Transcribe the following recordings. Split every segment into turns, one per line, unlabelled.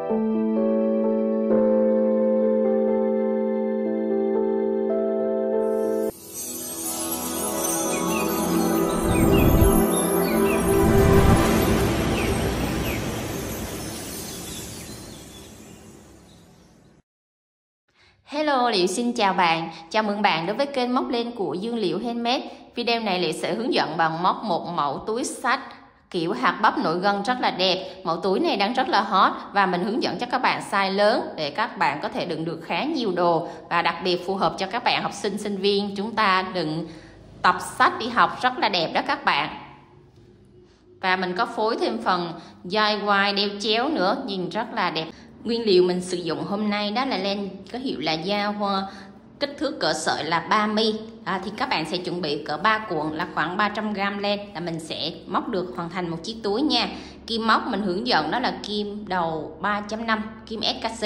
Hello, Liệu xin chào bạn. Chào mừng bạn đến với kênh Móc Len của Dương Liệu Handmade. Video này Liệu sẽ hướng dẫn bạn móc một mẫu túi xách kiểu hạt bắp nổi gân rất là đẹp. Mẫu túi này đang rất là hot và mình hướng dẫn cho các bạn size lớn để các bạn có thể đựng được khá nhiều đồ, và đặc biệt phù hợp cho các bạn học sinh, sinh viên chúng ta đựng tập sách đi học rất là đẹp đó các bạn. Và mình có phối thêm phần dây quai đeo chéo nữa, nhìn rất là đẹp. Nguyên liệu mình sử dụng hôm nay đó là len có hiệu là Da Hoa, kích thước cỡ sợi là 3mm. Thì các bạn sẽ chuẩn bị cỡ 3 cuộn là khoảng 300g len là mình sẽ móc được hoàn thành một chiếc túi nha. Kim móc mình hướng dẫn đó là kim đầu 3.5, kim SKC.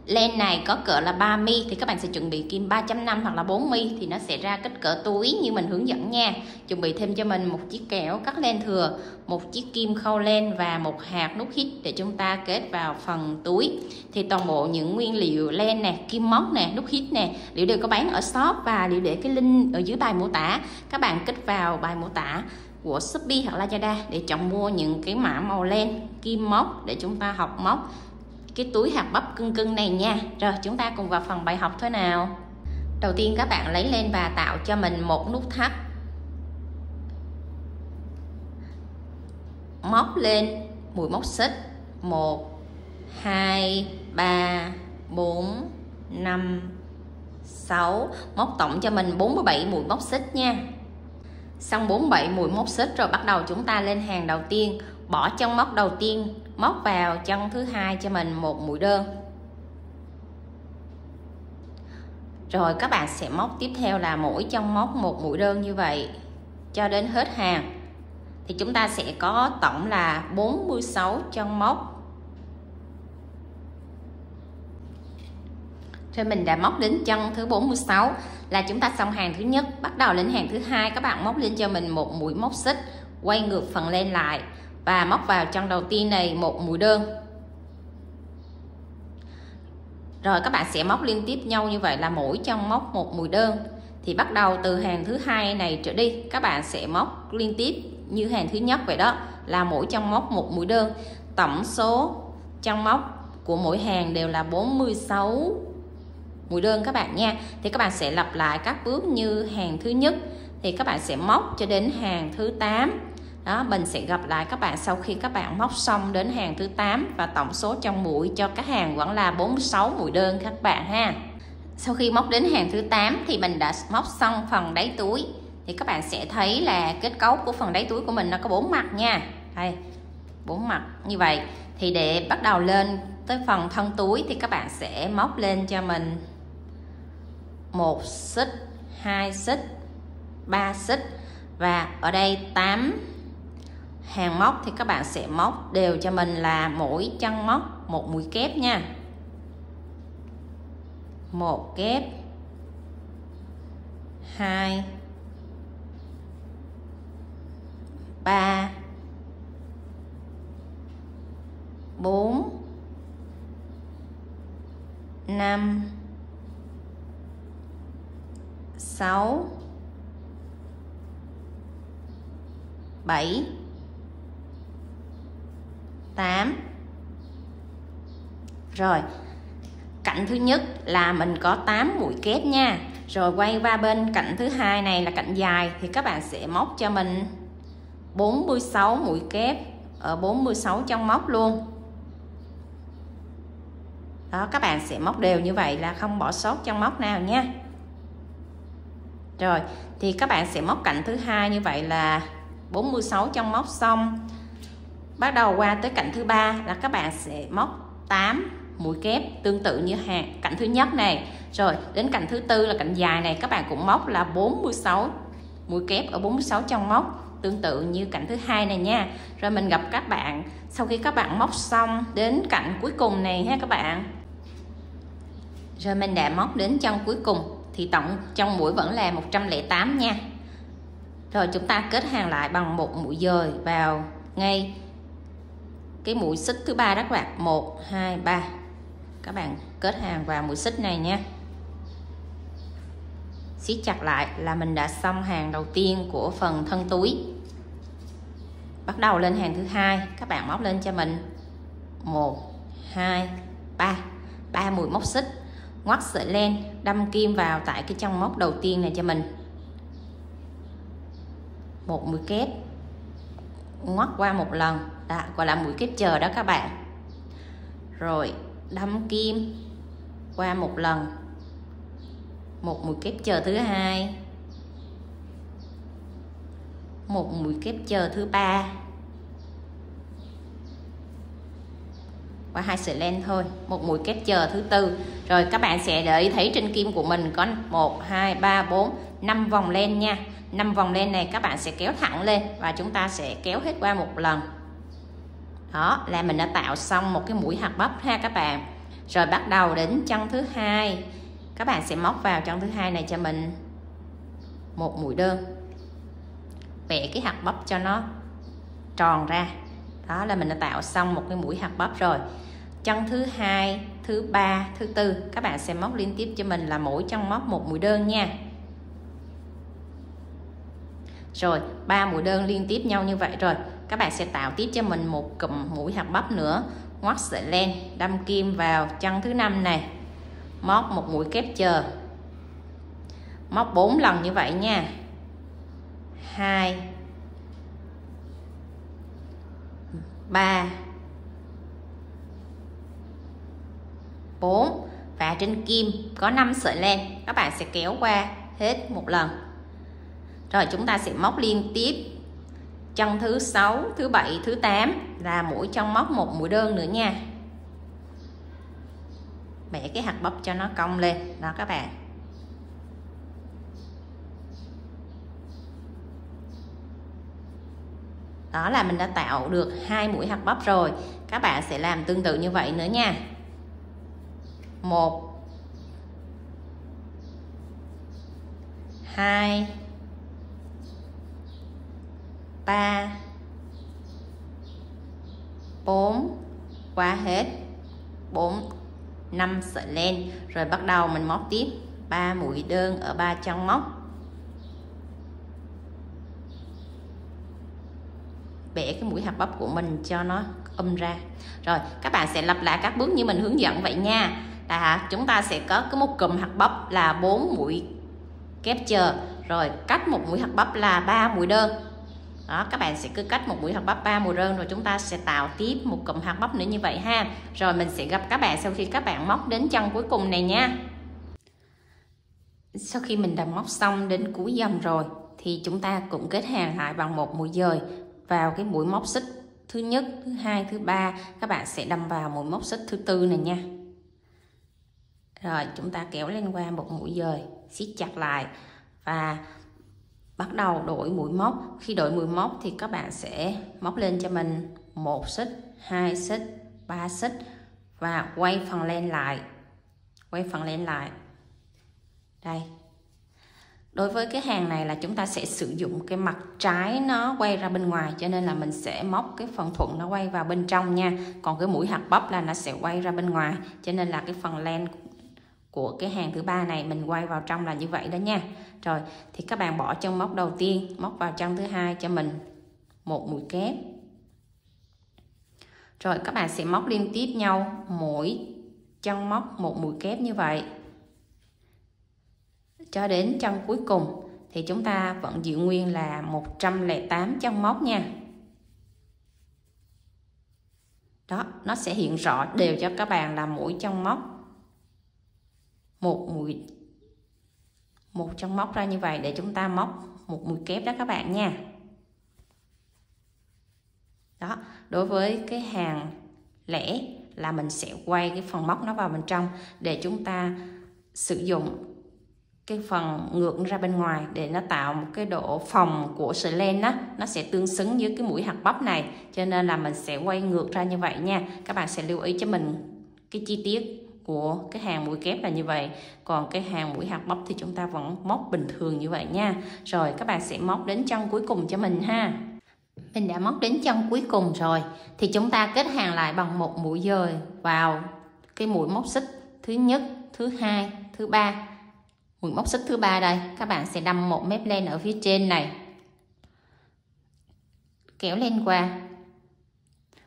Len này có cỡ là 3mm thì các bạn sẽ chuẩn bị kim 3.5 hoặc là 4mm thì nó sẽ ra kích cỡ túi như mình hướng dẫn nha. Chuẩn bị thêm cho mình một chiếc kéo cắt len thừa, một chiếc kim khâu len và một hạt nút hít để chúng ta kết vào phần túi. Thì toàn bộ những nguyên liệu len nè, kim móc nè, nút hít nè, Liệu đều có bán ở shop và Liệu để cái link ở dưới bài mô tả. Các bạn kích vào bài mô tả của Shopee hoặc Lazada để chọn mua những cái mã màu len, kim móc để chúng ta học móc cái túi hạt bắp cưng cưng này nha. Rồi chúng ta cùng vào phần bài học thôi nào. Đầu tiên các bạn lấy len và tạo cho mình một nút thắt, móc lên mũi móc xích 1 2 3 4 5 6, móc tổng cho mình 47 mũi móc xích nha. Xong 47 mũi móc xích rồi bắt đầu chúng ta lên hàng đầu tiên, bỏ chân móc đầu tiên, móc vào chân thứ hai cho mình một mũi đơn. Rồi các bạn sẽ móc tiếp theo là mỗi chân móc một mũi đơn như vậy cho đến hết hàng. Thì chúng ta sẽ có tổng là 46 chân móc. Rồi mình đã móc đến chân thứ 46 là chúng ta xong hàng thứ nhất. Bắt đầu lên hàng thứ hai, các bạn móc lên cho mình một mũi móc xích, quay ngược phần len lại và móc vào chân đầu tiên này một mũi đơn. Rồi các bạn sẽ móc liên tiếp nhau như vậy là mỗi chân móc một mũi đơn. Thì bắt đầu từ hàng thứ hai này trở đi, các bạn sẽ móc liên tiếp như hàng thứ nhất vậy đó, là mỗi chân móc một mũi đơn. Tổng số chân móc của mỗi hàng đều là 46 mũi đơn các bạn nha. Thì các bạn sẽ lặp lại các bước như hàng thứ nhất, thì các bạn sẽ móc cho đến hàng thứ 8. Đó, mình sẽ gặp lại các bạn sau khi các bạn móc xong đến hàng thứ 8 và tổng số chân mũi cho các hàng vẫn là 46 mũi đơn các bạn ha. Sau khi móc đến hàng thứ 8 thì mình đã móc xong phần đáy túi. Thì các bạn sẽ thấy là kết cấu của phần đáy túi của mình nó có 4 mặt nha. Đây, 4 mặt như vậy. Thì để bắt đầu lên tới phần thân túi thì các bạn sẽ móc lên cho mình 1 xích, 2 xích, 3 xích và ở đây 8 hàng móc. Thì các bạn sẽ móc đều cho mình là mỗi chân móc một mũi kép nha. Một kép, 2 3 4 5 6 7 8. Rồi cạnh thứ nhất là mình có 8 mũi kép nha. Rồi quay qua bên cạnh thứ hai này là cạnh dài thì các bạn sẽ móc cho mình 46 mũi kép ở 46 chân móc luôn. Đó, các bạn sẽ móc đều như vậy là không bỏ sót chân móc nào nha. Rồi thì các bạn sẽ móc cạnh thứ hai như vậy là 46 chân móc xong. Bắt đầu qua tới cạnh thứ ba là các bạn sẽ móc 8 mũi kép tương tự như hàng cạnh thứ nhất này. Rồi đến cạnh thứ tư là cạnh dài này, các bạn cũng móc là 46 mũi kép ở 46 chân móc tương tự như cạnh thứ hai này nha. Rồi mình gặp các bạn sau khi các bạn móc xong đến cạnh cuối cùng này ha các bạn. Rồi mình đã móc đến chân cuối cùng thì tổng chân mũi vẫn là 108 nha. Rồi chúng ta kết hàng lại bằng một mũi dời vào ngay cái mũi xích thứ ba đó các bạn. 1 2 3. Các bạn kết hàng vào mũi xích này nha. Siết chặt lại là mình đã xong hàng đầu tiên của phần thân túi. Bắt đầu lên hàng thứ hai, các bạn móc lên cho mình 1 2 3. 3 mũi móc xích, ngoắt sợi len, đâm kim vào tại cái chân móc đầu tiên này cho mình. Một mũi kép, ngoắt qua một lần, đó, gọi là mũi kép chờ đó các bạn. Rồi đâm kim qua một lần, một mũi kép chờ thứ hai, một mũi kép chờ thứ ba, qua 2 sợi len thôi, một mũi kép chờ thứ tư. Rồi các bạn sẽ để ý thấy trên kim của mình có 1 2 3 4 5 vòng len nha. 5 vòng len này các bạn sẽ kéo thẳng lên và chúng ta sẽ kéo hết qua một lần. Đó là mình đã tạo xong một cái mũi hạt bắp ha các bạn. Rồi bắt đầu đến chân thứ hai, các bạn sẽ móc vào chân thứ hai này cho mình một mũi đơn, vẽ cái hạt bắp cho nó tròn ra. Đó là mình đã tạo xong một cái mũi hạt bắp rồi. Chân thứ hai, thứ ba, thứ tư các bạn sẽ móc liên tiếp cho mình là mỗi chân móc một mũi đơn nha. Rồi 3 mũi đơn liên tiếp nhau như vậy rồi, các bạn sẽ tạo tiếp cho mình một cụm mũi hạt bắp nữa, ngoắt sợi len, đâm kim vào chân thứ năm này, móc một mũi kép chờ, móc 4 lần như vậy nha. 2 3 4 và trên kim có 5 sợi len, các bạn sẽ kéo qua hết một lần. Rồi chúng ta sẽ móc liên tiếp chân thứ 6, thứ 7, thứ 8 là mỗi chân móc một mũi đơn nữa nha. Bẻ cái hạt bắp cho nó cong lên đó các bạn. Đó là mình đã tạo được 2 mũi hạt bắp rồi. Các bạn sẽ làm tương tự như vậy nữa nha. 1 2 3 4, qua hết 4 5 sợi len. Rồi bắt đầu mình móc tiếp 3 mũi đơn ở 3 chân móc, bẻ cái mũi hạt bắp của mình cho nó ra. Rồi các bạn sẽ lặp lại các bước như mình hướng dẫn vậy nha. Là chúng ta sẽ có cái một cụm hạt bắp là 4 mũi kép chờ, rồi cách một mũi hạt bắp là 3 mũi đơn. Đó, các bạn sẽ cứ cách một mũi hạt bắp 3 mũi đơn, rồi chúng ta sẽ tạo tiếp một cụm hạt bắp nữa như vậy ha. Rồi mình sẽ gặp các bạn sau khi các bạn móc đến chân cuối cùng này nha. Sau khi mình đã móc xong đến cuối dòng rồi thì chúng ta cũng kết hàng lại bằng một mũi dời vào cái mũi móc xích thứ nhất, thứ hai, thứ ba. Các bạn sẽ đâm vào mũi móc xích thứ tư này nha. Rồi chúng ta kéo lên qua một mũi dời, siết chặt lại và bắt đầu đổi mũi móc. Khi đổi mũi móc thì các bạn sẽ móc lên cho mình 1 xích, 2 xích, 3 xích và quay phần len lại. Quay phần len lại. Đây. Đối với cái hàng này là chúng ta sẽ sử dụng cái mặt trái nó quay ra bên ngoài, cho nên là mình sẽ móc cái phần thuận nó quay vào bên trong nha. Còn cái mũi hạt bắp là nó sẽ quay ra bên ngoài, cho nên là cái phần len của cái hàng thứ ba này mình quay vào trong là như vậy đó nha. Rồi thì các bạn bỏ chân móc đầu tiên, móc vào chân thứ hai cho mình một mũi kép. Rồi các bạn sẽ móc liên tiếp nhau mỗi chân móc một mũi kép như vậy cho đến chân cuối cùng thì chúng ta vẫn giữ nguyên là 108 chân móc nha. Đó, nó sẽ hiện rõ đều cho các bạn là mỗi chân móc một chân móc ra như vậy để chúng ta móc một mũi kép đó các bạn nha. Đó, đối với cái hàng lẻ là mình sẽ quay cái phần móc nó vào bên trong để chúng ta sử dụng cái phần ngược ra bên ngoài để nó tạo một cái độ phồng của sợi len đó, nó sẽ tương xứng với cái mũi hạt bắp này, cho nên là mình sẽ quay ngược ra như vậy nha. Các bạn sẽ lưu ý cho mình cái chi tiết của cái hàng mũi kép là như vậy, còn cái hàng mũi hạt bắp thì chúng ta vẫn móc bình thường như vậy nha. Rồi các bạn sẽ móc đến chân cuối cùng cho mình ha. Mình đã móc đến chân cuối cùng rồi, thì chúng ta kết hàng lại bằng một mũi dời vào cái mũi móc xích thứ nhất, thứ hai, thứ ba. Mũi móc xích thứ ba đây, các bạn sẽ đâm một mép len ở phía trên này, kéo len qua.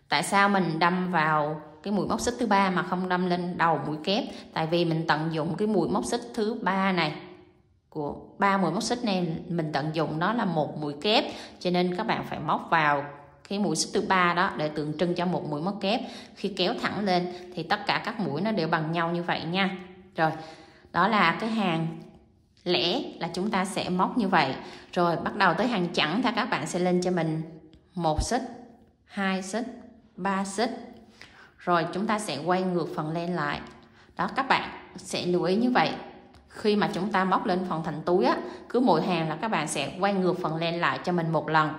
Tại sao mình đâm vào cái mũi móc xích thứ ba mà không đâm lên đầu mũi kép? Tại vì mình tận dụng cái mũi móc xích thứ ba này, của 3 mũi móc xích này mình tận dụng nó là một mũi kép, cho nên các bạn phải móc vào cái mũi xích thứ ba đó để tượng trưng cho một mũi móc kép. Khi kéo thẳng lên thì tất cả các mũi nó đều bằng nhau như vậy nha. Rồi, đó là cái hàng lẻ là chúng ta sẽ móc như vậy. Rồi bắt đầu tới hàng chẵn thì các bạn sẽ lên cho mình 1 xích, 2 xích, 3 xích. Rồi chúng ta sẽ quay ngược phần len lại. Đó, các bạn sẽ lưu ý như vậy. Khi mà chúng ta móc lên phần thành túi á, cứ mỗi hàng là các bạn sẽ quay ngược phần len lại cho mình một lần.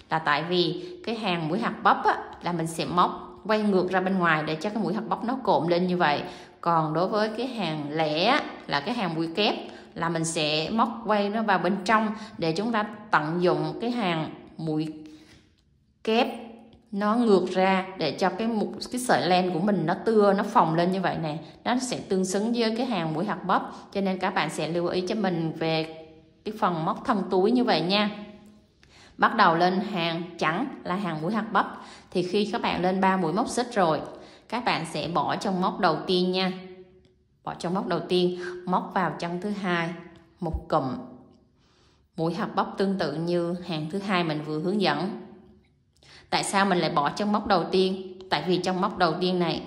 Là tại vì cái hàng mũi hạt bắp á, là mình sẽ móc quay ngược ra bên ngoài để cho cái mũi hạt bắp nó cộm lên như vậy. Còn đối với cái hàng lẻ á, là cái hàng mũi kép, là mình sẽ móc quay nó vào bên trong để chúng ta tận dụng cái hàng mũi kép nó ngược ra để cho cái sợi len của mình nó tưa, nó phồng lên như vậy nè. Nó sẽ tương xứng với cái hàng mũi hạt bắp, cho nên các bạn sẽ lưu ý cho mình về cái phần móc thân túi như vậy nha. Bắt đầu lên hàng chẵn là hàng mũi hạt bắp, thì khi các bạn lên 3 mũi móc xích rồi, các bạn sẽ bỏ trong móc đầu tiên nha. Bỏ trong móc đầu tiên, móc vào chân thứ hai một cụm mũi hạt bắp tương tự như hàng thứ hai mình vừa hướng dẫn. Tại sao mình lại bỏ trong móc đầu tiên? Tại vì trong móc đầu tiên này,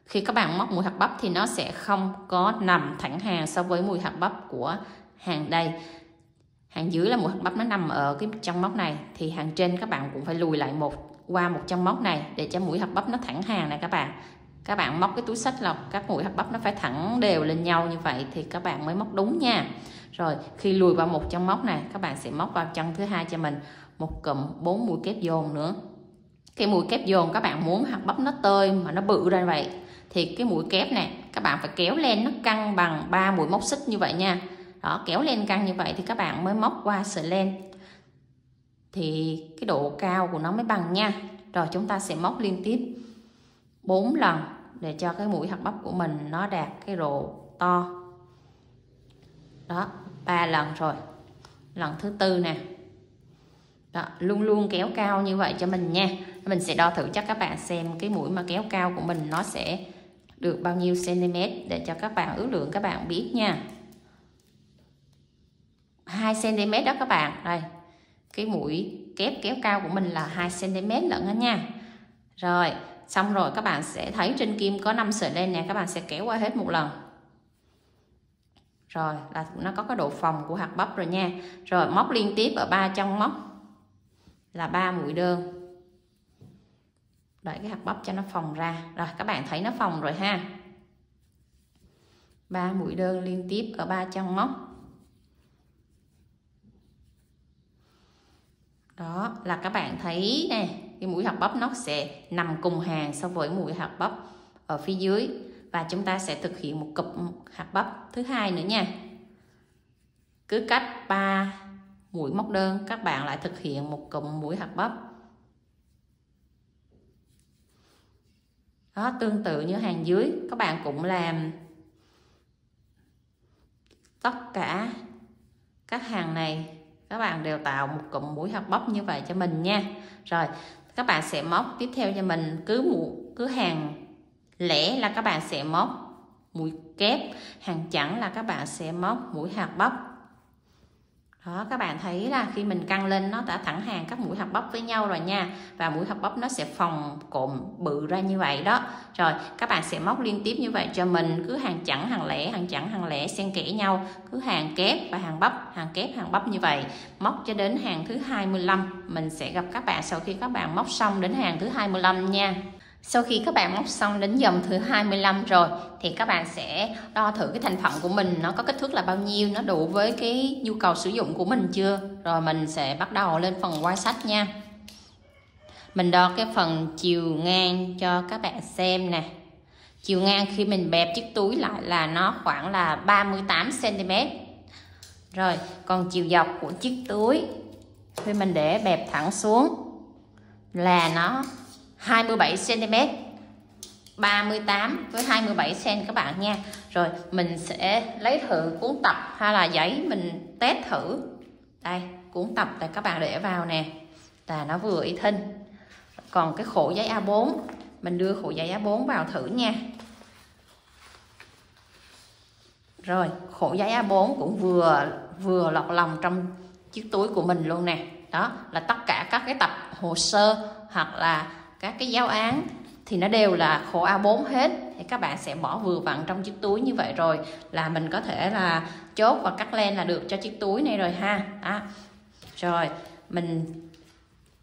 khi các bạn móc mũi hạt bắp thì nó sẽ không có nằm thẳng hàng so với mũi hạt bắp của hàng đây. Hàng dưới là mũi hạt bắp nó nằm ở cái chân móc này, thì hàng trên các bạn cũng phải lùi lại qua một chân móc này để cho mũi hạt bắp nó thẳng hàng này các bạn. Các bạn móc cái túi xách là các mũi hạt bắp nó phải thẳng đều lên nhau như vậy thì các bạn mới móc đúng nha. Rồi khi lùi vào một chân móc này, các bạn sẽ móc vào chân thứ hai cho mình một cụm 4 mũi kép dồn nữa. Cái mũi kép dồn các bạn muốn hạt bắp nó tơi mà nó bự ra vậy thì cái mũi kép này các bạn phải kéo len nó căng bằng 3 mũi móc xích như vậy nha. Đó, kéo len căng như vậy thì các bạn mới móc qua sợi len thì cái độ cao của nó mới bằng nha. Rồi chúng ta sẽ móc liên tiếp 4 lần để cho cái mũi hạt bắp của mình nó đạt cái độ to. Đó, 3 lần rồi. Lần thứ tư nè. Đó, luôn luôn kéo cao như vậy cho mình nha. Mình sẽ đo thử cho các bạn xem cái mũi mà kéo cao của mình nó sẽ được bao nhiêu cm để cho các bạn ước lượng các bạn biết nha. 2 cm đó các bạn. Đây, cái mũi kép kéo cao của mình là 2 cm lận đó nha. Rồi, xong rồi các bạn sẽ thấy trên kim có 5 sợi len nè, các bạn sẽ kéo qua hết một lần. Rồi, là nó có cái độ phồng của hạt bắp rồi nha. Rồi móc liên tiếp ở 3 chân móc là 3 mũi đơn. Đợi cái hạt bắp cho nó phồng ra. Rồi các bạn thấy nó phồng rồi ha. 3 mũi đơn liên tiếp ở 3 chân móc. Đó là các bạn thấy nè, cái mũi hạt bắp nó sẽ nằm cùng hàng so với mũi hạt bắp ở phía dưới. Và chúng ta sẽ thực hiện một cụm hạt bắp thứ hai nữa nha. Cứ cách 3 mũi móc đơn các bạn lại thực hiện một cụm mũi hạt bắp. Đó, tương tự như hàng dưới các bạn cũng làm tất cả các hàng này, các bạn đều tạo một cụm mũi hạt bắp như vậy cho mình nha. Rồi các bạn sẽ móc tiếp theo cho mình cứ hàng lẻ là các bạn sẽ móc mũi kép, hàng chẵn là các bạn sẽ móc mũi hạt bắp. Đó, các bạn thấy là khi mình căng lên nó đã thẳng hàng các mũi hạt bắp với nhau rồi nha. Và mũi hạt bắp nó sẽ phồng cộm bự ra như vậy đó. Rồi các bạn sẽ móc liên tiếp như vậy cho mình. Cứ hàng chẵn hàng lẻ, hàng chẵn hàng lẻ xen kẽ nhau. Cứ hàng kép và hàng bắp, hàng kép hàng bắp như vậy. Móc cho đến hàng thứ 25. Mình sẽ gặp các bạn sau khi các bạn móc xong đến hàng thứ 25 nha. Sau khi các bạn móc xong đến dòng thứ 25 rồi thì các bạn sẽ đo thử cái thành phận của mình nó có kích thước là bao nhiêu, nó đủ với cái nhu cầu sử dụng của mình chưa. Rồi mình sẽ bắt đầu lên phần quai xách nha. Mình đo cái phần chiều ngang cho các bạn xem nè. Chiều ngang khi mình bẹp chiếc túi lại là nó khoảng là 38 cm. Rồi còn chiều dọc của chiếc túi khi mình để bẹp thẳng xuống là nó 27 cm, 38 với 27 cm các bạn nha. Rồi mình sẽ lấy thử cuốn tập hay là giấy mình test thử. Đây, cuốn tập là các bạn để vào nè, là nó vừa y thinh. Còn cái khổ giấy A4 mình đưa khổ giấy A4 vào thử nha. Rồi khổ giấy A4 cũng vừa lọt lòng trong chiếc túi của mình luôn nè. Đó là tất cả các cái tập hồ sơ hoặc là các cái giáo án thì nó đều là khổ A4 hết. Thì các bạn sẽ bỏ vừa vặn trong chiếc túi như vậy rồi là mình có thể là chốt và cắt len là được cho chiếc túi này rồi ha. Đó. Rồi mình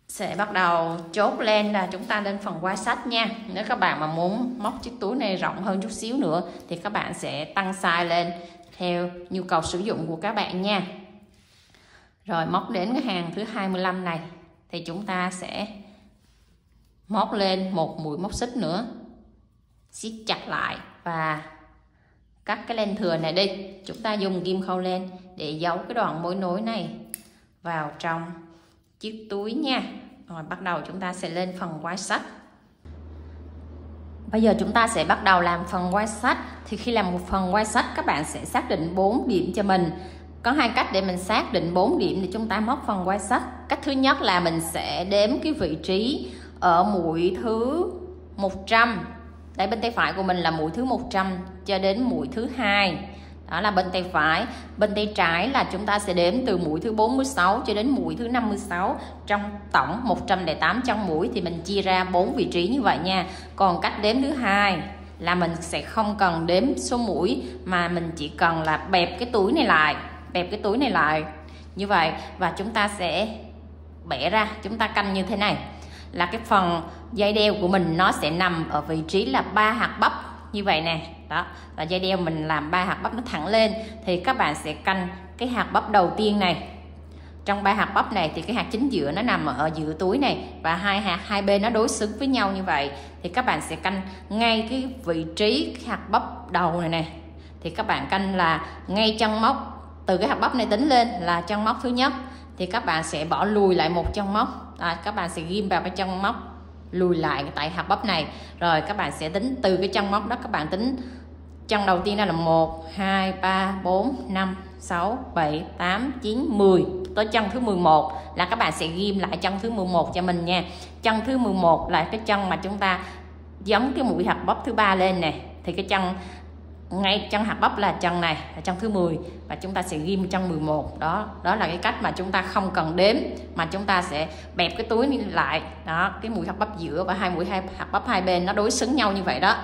sẽ bắt đầu chốt len là chúng ta lên phần quai sách nha. Nếu các bạn mà muốn móc chiếc túi này rộng hơn chút xíu nữa thì các bạn sẽ tăng size lên theo nhu cầu sử dụng của các bạn nha. Rồi móc đến cái hàng thứ 25 này thì chúng ta sẽ móc lên một mũi móc xích nữa, siết chặt lại và cắt cái len thừa này đi. Chúng ta dùng kim khâu len để giấu cái đoạn mối nối này vào trong chiếc túi nha. Rồi bắt đầu chúng ta sẽ lên phần quai sách. Bây giờ chúng ta sẽ bắt đầu làm phần quai sách. Thì khi làm một phần quai sách các bạn sẽ xác định 4 điểm cho mình. Có hai cách để mình xác định 4 điểm để chúng ta móc phần quai sách. Cách thứ nhất là mình sẽ đếm cái vị trí ở mũi thứ 100. Đây bên tay phải của mình là mũi thứ 100 cho đến mũi thứ 2. Đó là bên tay phải. Bên tay trái là chúng ta sẽ đếm từ mũi thứ 46 cho đến mũi thứ 56. Trong tổng 108 chân mũi thì mình chia ra 4 vị trí như vậy nha. Còn cách đếm thứ hai là mình sẽ không cần đếm số mũi mà mình chỉ cần là bẹp cái túi này lại. Bẹp cái túi này lại như vậy và chúng ta sẽ bẻ ra. Chúng ta canh như thế này là cái phần dây đeo của mình nó sẽ nằm ở vị trí là 3 hạt bắp như vậy nè. Đó là dây đeo mình làm 3 hạt bắp nó thẳng lên thì các bạn sẽ canh cái hạt bắp đầu tiên này. Trong 3 hạt bắp này thì cái hạt chính giữa nó nằm ở giữa túi này và hai hạt hai bên nó đối xứng với nhau như vậy thì các bạn sẽ canh ngay cái vị trí cái hạt bắp đầu này nè. Thì các bạn canh là ngay chân móc từ cái hạt bắp này tính lên là chân móc thứ nhất thì các bạn sẽ bỏ lùi lại một chân móc. Các bạn sẽ ghim vào cái chân móc lùi lại tại hạt bắp này. Rồi các bạn sẽ tính từ cái chân móc đó, các bạn tính chân đầu tiên đó là 1 2 3 4 5 6 7 8 9 10 tới chân thứ 11 là các bạn sẽ ghim lại chân thứ 11 cho mình nha. Chân thứ 11 là cái chân mà chúng ta giống cái mũi hạt bắp thứ 3 lên nè. Thì cái chân ngay chân hạt bắp là chân này là chân thứ 10 và chúng ta sẽ ghim chân 11. Đó là cái cách mà chúng ta không cần đếm mà chúng ta sẽ bẹp cái túi lại. Đó, cái mũi hạt bắp giữa và hai mũi hạt bắp hai bên nó đối xứng nhau như vậy đó.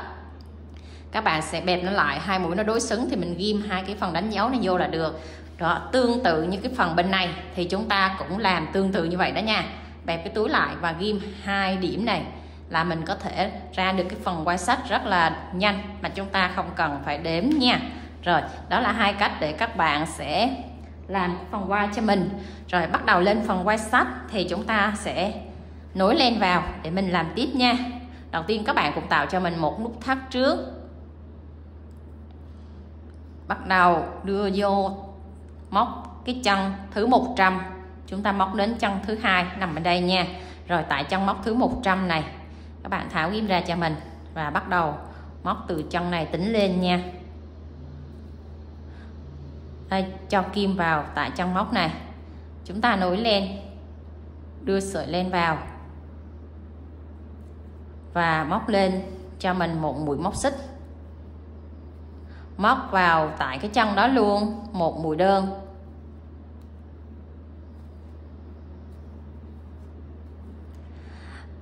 Các bạn sẽ bẹp nó lại, hai mũi nó đối xứng thì mình ghim hai cái phần đánh dấu này vô là được. Đó, tương tự như cái phần bên này thì chúng ta cũng làm tương tự như vậy đó nha. Bẹp cái túi lại và ghim hai điểm này là mình có thể ra được cái phần quai sách rất là nhanh mà chúng ta không cần phải đếm nha. Rồi, đó là hai cách để các bạn sẽ làm phần quai cho mình. Rồi bắt đầu lên phần quai sách thì chúng ta sẽ nối len vào để mình làm tiếp nha. Đầu tiên các bạn cũng tạo cho mình một nút thắt trước. Bắt đầu đưa vô móc cái chân thứ 100. Chúng ta móc đến chân thứ 2 nằm ở đây nha. Rồi tại chân móc thứ 100 này các bạn tháo ghim ra cho mình và bắt đầu móc từ chân này tính lên nha. Đây, cho kim vào tại chân móc này. Chúng ta nối len, đưa sợi len vào và móc lên cho mình một mũi móc xích. Móc vào tại cái chân đó luôn một mũi đơn.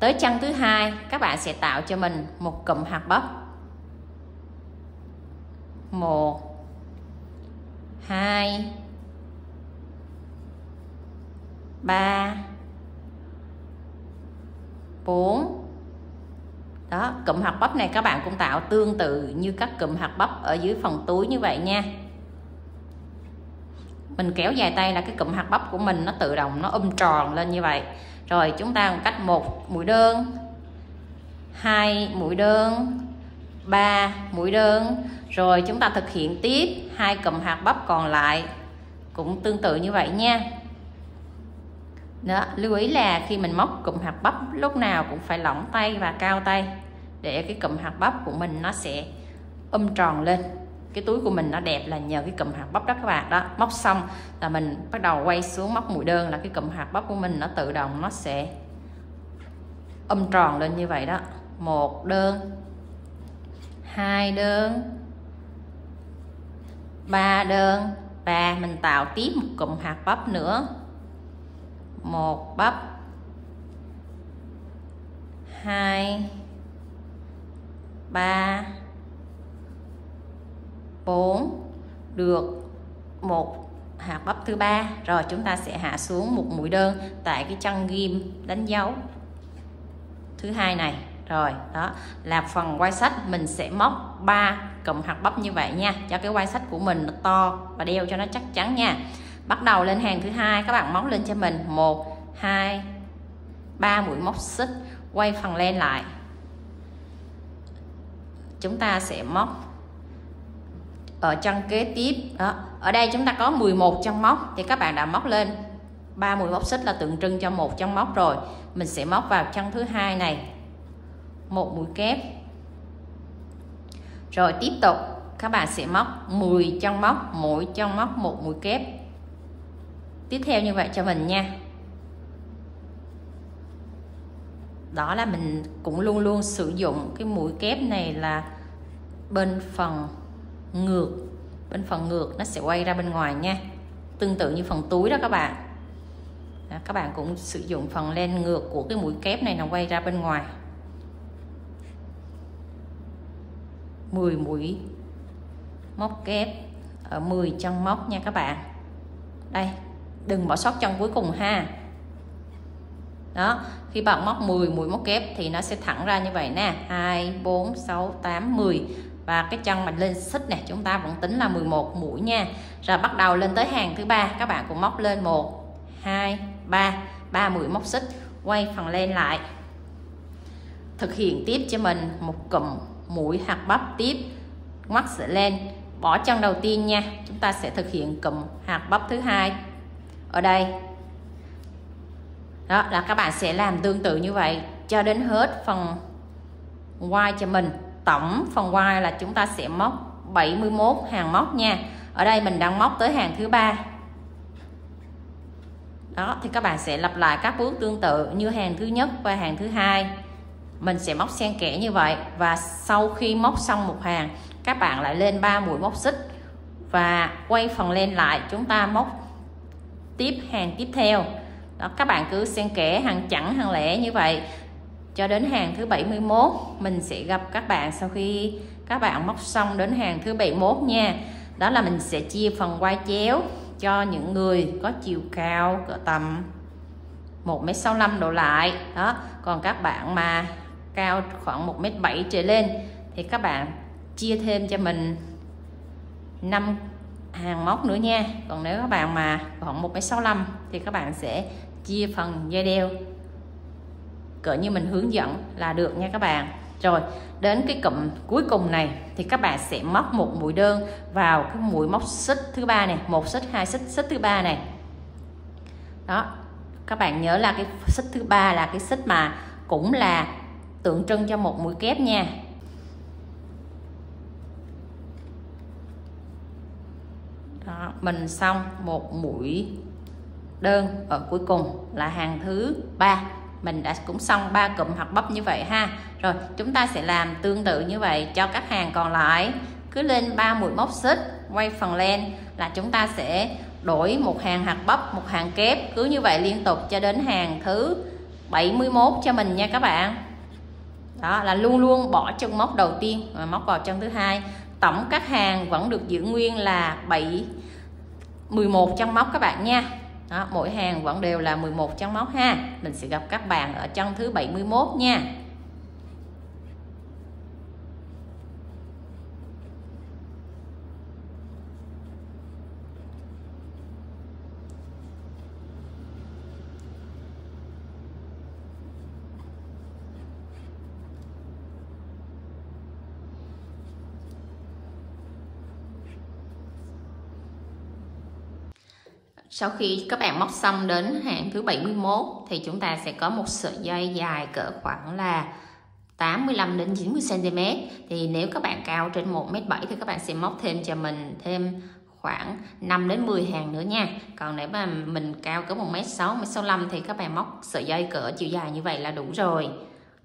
Tới chân thứ 2 các bạn sẽ tạo cho mình một cụm hạt bắp. 1 2 3 4. Đó, cụm hạt bắp này các bạn cũng tạo tương tự như các cụm hạt bắp ở dưới phần túi như vậy nha. Mình kéo dài tay là cái cụm hạt bắp của mình nó tự động nó tròn lên như vậy. Rồi chúng ta cách 1 mũi đơn, 2 mũi đơn, 3 mũi đơn. Rồi chúng ta thực hiện tiếp hai cụm hạt bắp còn lại cũng tương tự như vậy nha. Đó, lưu ý là khi mình móc cụm hạt bắp lúc nào cũng phải lỏng tay và cao tay để cái cụm hạt bắp của mình nó sẽ tròn lên. Cái túi của mình nó đẹp là nhờ cái cụm hạt bắp đó các bạn. Đó, móc xong là mình bắt đầu quay xuống móc mũi đơn là cái cụm hạt bắp của mình nó tự động nó sẽ tròn lên như vậy đó. 1 đơn, 2 đơn, 3 đơn, và mình tạo tiếp một cụm hạt bắp nữa. 1 bắp, 2, 3, 4, được một hạt bắp thứ ba. Rồi chúng ta sẽ hạ xuống một mũi đơn tại cái chân ghim đánh dấu thứ hai này. Rồi đó là phần quai sách mình sẽ móc 3 cụm hạt bắp như vậy nha, cho cái quai sách của mình nó to và đeo cho nó chắc chắn nha. Bắt đầu lên hàng thứ hai, các bạn móc lên cho mình 1, 2, 3 mũi móc xích, quay phần len lại. Chúng ta sẽ móc ở chân kế tiếp đó. Ở đây chúng ta có 11 chân móc thì các bạn đã móc lên 3 mũi móc xích là tượng trưng cho 1 chân móc rồi. Mình sẽ móc vào chân thứ hai này 1 mũi kép. Rồi tiếp tục các bạn sẽ móc 10 chân móc, mỗi chân móc 1 mũi kép. Tiếp theo như vậy cho mình nha. Đó là mình cũng luôn luôn sử dụng cái mũi kép này là bên phần ngược. Bên phần ngược nó sẽ quay ra bên ngoài nha. Tương tự như phần túi đó các bạn. Đó, các bạn cũng sử dụng phần len ngược của cái mũi kép này nó quay ra bên ngoài. 10 mũi móc kép ở 10 chân móc nha các bạn. Đây, đừng bỏ sót chân cuối cùng ha. Đó, khi bạn móc 10 mũi móc kép thì nó sẽ thẳng ra như vậy nè, 2, 4, 6, 8, 10. Và cái chân mình lên xích này chúng ta vẫn tính là 11 mũi nha. Rồi bắt đầu lên tới hàng thứ ba, các bạn cũng móc lên 1, 2, 3 mũi móc xích, quay phần len lại. Thực hiện tiếp cho mình một cụm mũi hạt bắp tiếp, ngoắt sợi len, bỏ chân đầu tiên nha. Chúng ta sẽ thực hiện cụm hạt bắp thứ hai ở đây. Đó là các bạn sẽ làm tương tự như vậy cho đến hết phần quai cho mình. Tổng phần quai là chúng ta sẽ móc 71 hàng móc nha. Ở đây mình đang móc tới hàng thứ ba. Đó thì các bạn sẽ lặp lại các bước tương tự như hàng thứ nhất và hàng thứ hai. Mình sẽ móc xen kẽ như vậy, và sau khi móc xong một hàng, các bạn lại lên 3 mũi móc xích và quay phần len lại, chúng ta móc tiếp hàng tiếp theo. Đó, các bạn cứ xen kẽ hàng chẵn hàng lẻ như vậy cho đến hàng thứ 71. Mình sẽ gặp các bạn sau khi các bạn móc xong đến hàng thứ 71 nha. Đó là mình sẽ chia phần quai chéo cho những người có chiều cao cỡ tầm 1m65 đổ lại. Đó, còn các bạn mà cao khoảng 1m7 trở lên thì các bạn chia thêm cho mình 5 hàng móc nữa nha. Còn nếu các bạn mà khoảng 1m65 thì các bạn sẽ chia phần dây đeo cỡ như mình hướng dẫn là được nha các bạn. Rồi đến cái cụm cuối cùng này thì các bạn sẽ móc một mũi đơn vào cái mũi móc xích thứ ba này, 1 xích, 2 xích, xích thứ ba này. Đó, các bạn nhớ là cái xích thứ ba là cái xích mà cũng là tượng trưng cho một mũi kép nha. Đó, mình xong một mũi đơn ở cuối cùng là hàng thứ ba. Mình đã cũng xong 3 cụm hạt bắp như vậy ha. Rồi chúng ta sẽ làm tương tự như vậy cho các hàng còn lại. Cứ lên 3 mũi móc xích, quay phần len là chúng ta sẽ đổi một hàng hạt bắp, một hàng kép, cứ như vậy liên tục cho đến hàng thứ 71 cho mình nha các bạn. Đó là luôn luôn bỏ chân móc đầu tiên và móc vào chân thứ hai. Tổng các hàng vẫn được giữ nguyên là 11 chân móc các bạn nha. Đó, mỗi hàng vẫn đều là 11 chân móc ha. Mình sẽ gặp các bạn ở chân thứ 71 nha. Sau khi các bạn móc xong đến hàng thứ 71 thì chúng ta sẽ có một sợi dây dài cỡ khoảng là 85 đến 90 cm. Thì nếu các bạn cao trên 1m7 thì các bạn sẽ móc thêm cho mình thêm khoảng 5 đến 10 hàng nữa nha. Còn nếu mà mình cao cỡ 1m6, 1m65 thì các bạn móc sợi dây cỡ chiều dài như vậy là đủ rồi.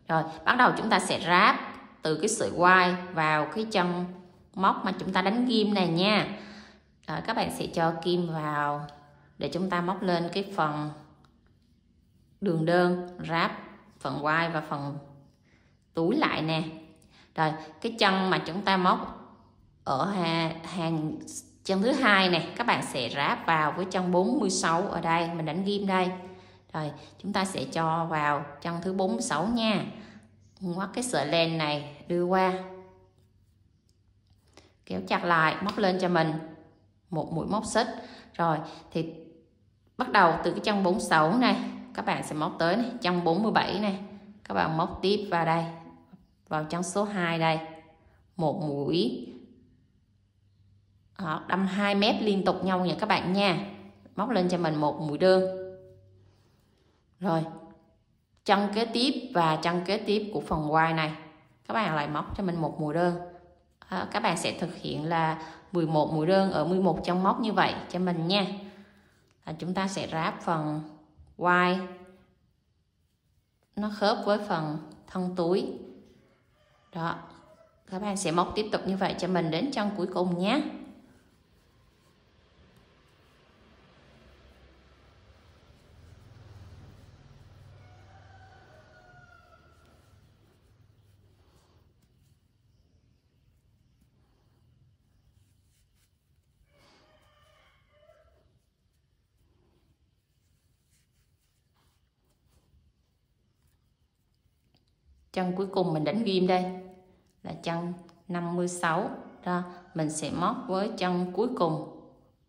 Rồi, bắt đầu chúng ta sẽ ráp từ cái sợi quai vào cái chân móc mà chúng ta đánh ghim này nha. Rồi, các bạn sẽ cho kim vào để chúng ta móc lên cái phần đường đơn, ráp phần quai và phần túi lại nè. Rồi, cái chân mà chúng ta móc ở hàng chân thứ hai này, các bạn sẽ ráp vào với chân 46 ở đây, mình đánh ghim đây. Rồi, chúng ta sẽ cho vào chân thứ 46 nha. Ngoắt cái sợi len này đưa qua, kéo chặt lại, móc lên cho mình một mũi móc xích. Rồi thì bắt đầu từ cái chân 46 này, các bạn sẽ móc tới này, chân 47 này, các bạn móc tiếp vào đây, vào chân số 2 đây, một mũi đâm 2 mép liên tục nhau nha các bạn nha. Móc lên cho mình một mũi đơn. Rồi chân kế tiếp và chân kế tiếp của phần quai này, các bạn lại móc cho mình một mũi đơn. Các bạn sẽ thực hiện là 11 mũi đơn ở 11 chân móc như vậy cho mình nha. Chúng ta sẽ ráp phần quai nó khớp với phần thân túi. Đó, các bạn sẽ móc tiếp tục như vậy cho mình đến chân cuối cùng nhé. Chân cuối cùng mình đánh ghim đây là chân 56. Đó, mình sẽ móc với chân cuối cùng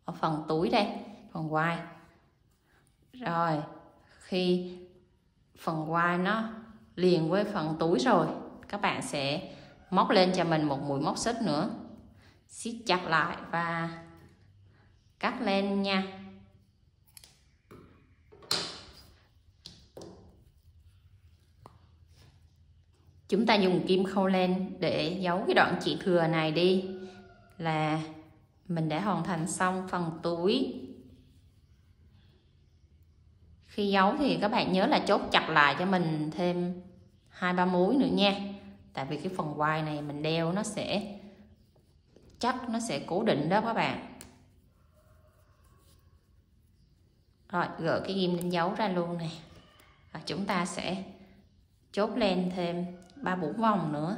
ở phần túi đây, phần quai. Rồi khi phần quai nó liền với phần túi rồi, các bạn sẽ móc lên cho mình một mũi móc xích nữa, siết chặt lại và cắt lên nha. Chúng ta dùng kim khâu len để giấu cái đoạn chỉ thừa này đi là mình đã hoàn thành xong phần túi. Khi giấu thì các bạn nhớ là chốt chặt lại cho mình thêm 2-3 múi nữa nha. Tại vì cái phần quai này mình đeo nó sẽ chắc, nó sẽ cố định đó các bạn. Rồi gỡ cái ghim lên giấu ra luôn nè. Và chúng ta sẽ chốt len thêm 3-4 vòng nữa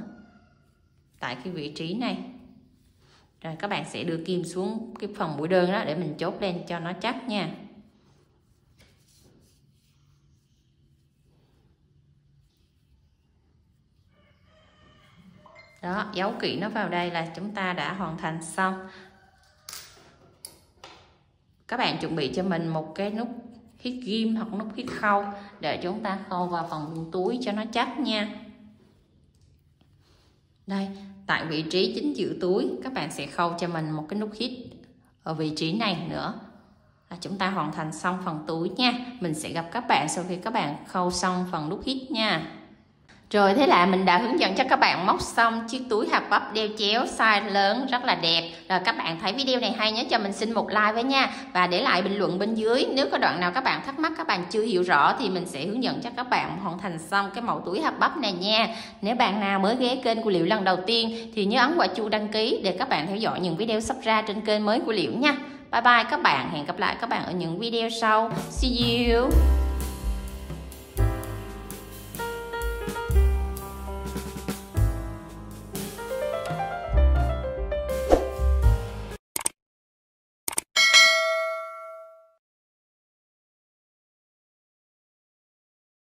tại cái vị trí này. Rồi các bạn sẽ đưa kim xuống cái phần mũi đơn đó để mình chốt len cho nó chắc nha. Đó, giấu kỹ nó vào đây là chúng ta đã hoàn thành xong. Các bạn chuẩn bị cho mình một cái nút hít ghim hoặc nút hít khâu để chúng ta khâu vào phần túi cho nó chắc nha. Đây, tại vị trí chính giữa túi các bạn sẽ khâu cho mình một cái nút hít ở vị trí này nữa là chúng ta hoàn thành xong phần túi nha. Mình sẽ gặp các bạn sau khi các bạn khâu xong phần nút hít nha. Rồi thế là mình đã hướng dẫn cho các bạn móc xong chiếc túi hạt bắp đeo chéo size lớn rất là đẹp. Rồi các bạn thấy video này hay nhớ cho mình xin một like với nha. Và để lại bình luận bên dưới. Nếu có đoạn nào các bạn thắc mắc, các bạn chưa hiểu rõ thì mình sẽ hướng dẫn cho các bạn hoàn thành xong cái mẫu túi hạt bắp này nha. Nếu bạn nào mới ghé kênh của Liễu lần đầu tiên thì nhớ ấn quả chuông đăng ký để các bạn theo dõi những video sắp ra trên kênh mới của Liễu nha. Bye bye các bạn, hẹn gặp lại các bạn ở những video sau. See you.